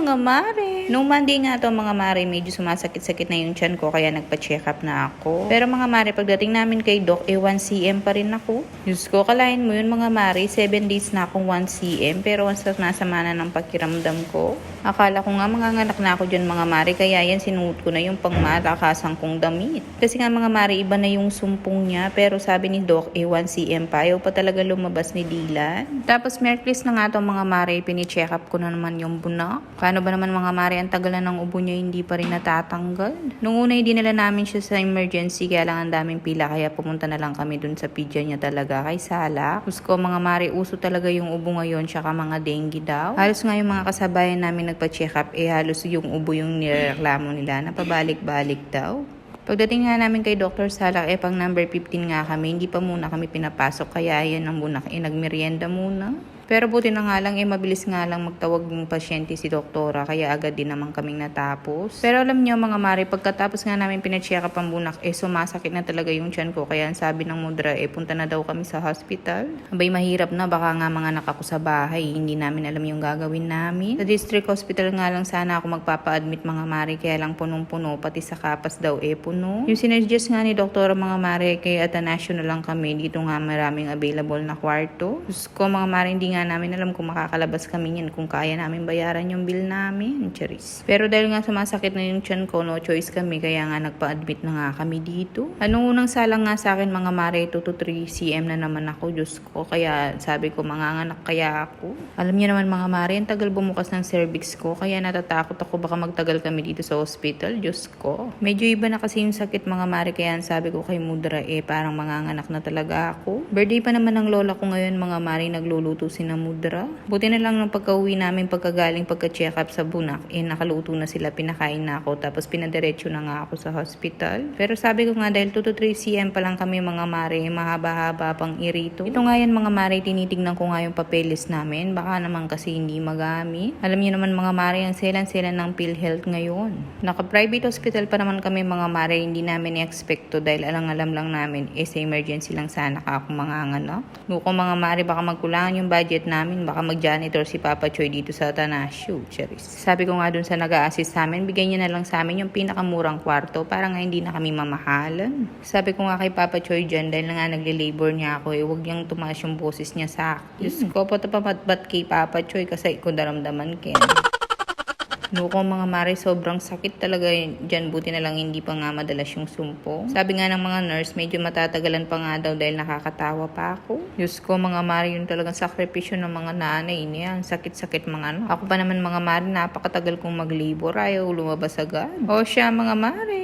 mga mare. Nung Monday nga to mga mare, medyo sumasakit-sakit na yung tiyan ko kaya nagpa-check up na ako. Pero mga mare, pagdating namin kay Doc, 1 cm pa rin ako. Diyos ko, kalahin mo yun mga mare, 7 days na akong 1 cm pero ang sama na ng pakiramdam ko. Akala ko nga manganganak na ako dyan mga mare, kaya yan sinuot ko na yung pangmalakasan kong damit. Kasi nga mga mare, iba na yung sumpong niya, pero sabi ni Doc, 1 cm pa, ayaw pa talaga lumabas ni Dylan. Tapos Merklis na nga to mga mare, pini-check up ko na naman yung bunak. Paano ba naman mga mare, ang tagal na ng ubo niya, hindi pa rin natatanggal. Nung una, dinala namin siya sa emergency, kaya lang ang daming pila, kaya pumunta na lang kami dun sa pidya niya talaga, kay Sala. Tapos ko mga mare, uso talaga yung ubo ngayon, tsaka mga dengue daw. Halos nga yung mga kasabayan namin nagpa-check up, halos yung ubo yung nireklamo nila, napabalik-balik daw. Pagdating nga namin kay Dr. Salak, pang number 15 nga kami, hindi pa muna kami pinapasok, kaya yan ang bunak, nagmerienda muna. Pero buti na nga lang, mabilis nga lang magtawag ng pasyente si doktora, kaya agad din naman kaming natapos. Pero alam niyo mga mare, pagkatapos nga namin pina-check up ang bunak, sumasakit na talaga yung tiyan ko, kaya ang sabi ng mudra, punta na daw kami sa hospital. Abay, mahirap na, baka nga mga anak ako sa bahay, hindi namin alam yung gagawin namin. Sa district hospital nga lang sana ako magpapa-admit mga mare, kaya lang punong-puno, pati sa kapas daw puno. Yung sinuggest nga ni doktora mga mare, kay Atanasio na lang kami, dito nga maraming available na kwarto. Diyos ko mga mare, hindi nga namin alam kung makakalabas kami yan, kung kaya namin bayaran yung bill namin. Charis. Pero dahil nga sumasakit na yung tiyan ko, no choice kami, kaya nga nagpa-admit na nga kami dito. Anong unang salang nga sa akin mga mare, 2 to 3 cm na naman ako, Diyos ko. Kaya sabi ko, manganganak kaya ako. Alam niyo naman mga mare, ang tagal bumukas ng cervix ko, kaya natatakot ako baka magtagal kami dito sa hospital, Diyos ko. Medyo iba na kasi yung sakit mga mare, kaya sabi ko kay Mudra, parang manganganak na talaga ako. Birthday pa naman ng lola ko ngayon mga mare, nagluluto si na Mudra. Buti na lang nung pagka-uwi namin, pagkagaling pagka-check up sa bunak, nakaluto na sila, pinakain na ako, tapos pinadiretso na nga ako sa hospital. Pero sabi ko nga, dahil 2 to 3 cm pa lang kami mga mare, mahaba-haba pang irito. Ito nga yan mga mare, tinitignan ko nga yung papeles namin, baka naman kasi hindi magamit. Alam niyo naman mga mare, ang selan-selan ng PhilHealth ngayon. Naka-private hospital pa naman kami mga mare, hindi namin i-expect to, dahil alang-alam lang namin, sa emergency lang sana ako manganganak. Nuko mga mare, baka magkulangan yung budget namin, baka mag-janitor si Papa Choy dito sa Atanasio. Charis. Sabi ko nga dun sa nag-a-assist sa amin, bigyan niya na lang sa amin yung pinakamurang kwarto para nga hindi na kami mamahalan. Sabi ko nga kay Papa Choy dyan, dahil nga nagle-labor niya ako, huwag niyang tumaas yung boses niya sa akin. Diyos ko, patapamatbat kay Papa Choy kasi ko daramdaman ken. Nuko mga mare, sobrang sakit talaga dyan. Buti na lang hindi pa nga madalas yung sumpo. Sabi nga ng mga nurse, medyo matatagalan pa nga daw dahil nakakatawa pa ako. Diyos ko mga mare, yun talagang sakripisyo ng mga nanay niya. Ang sakit-sakit mga ano. Ako pa naman mga mare, napakatagal kong mag-labor. Ayaw lumabas agad. O siya mga mare.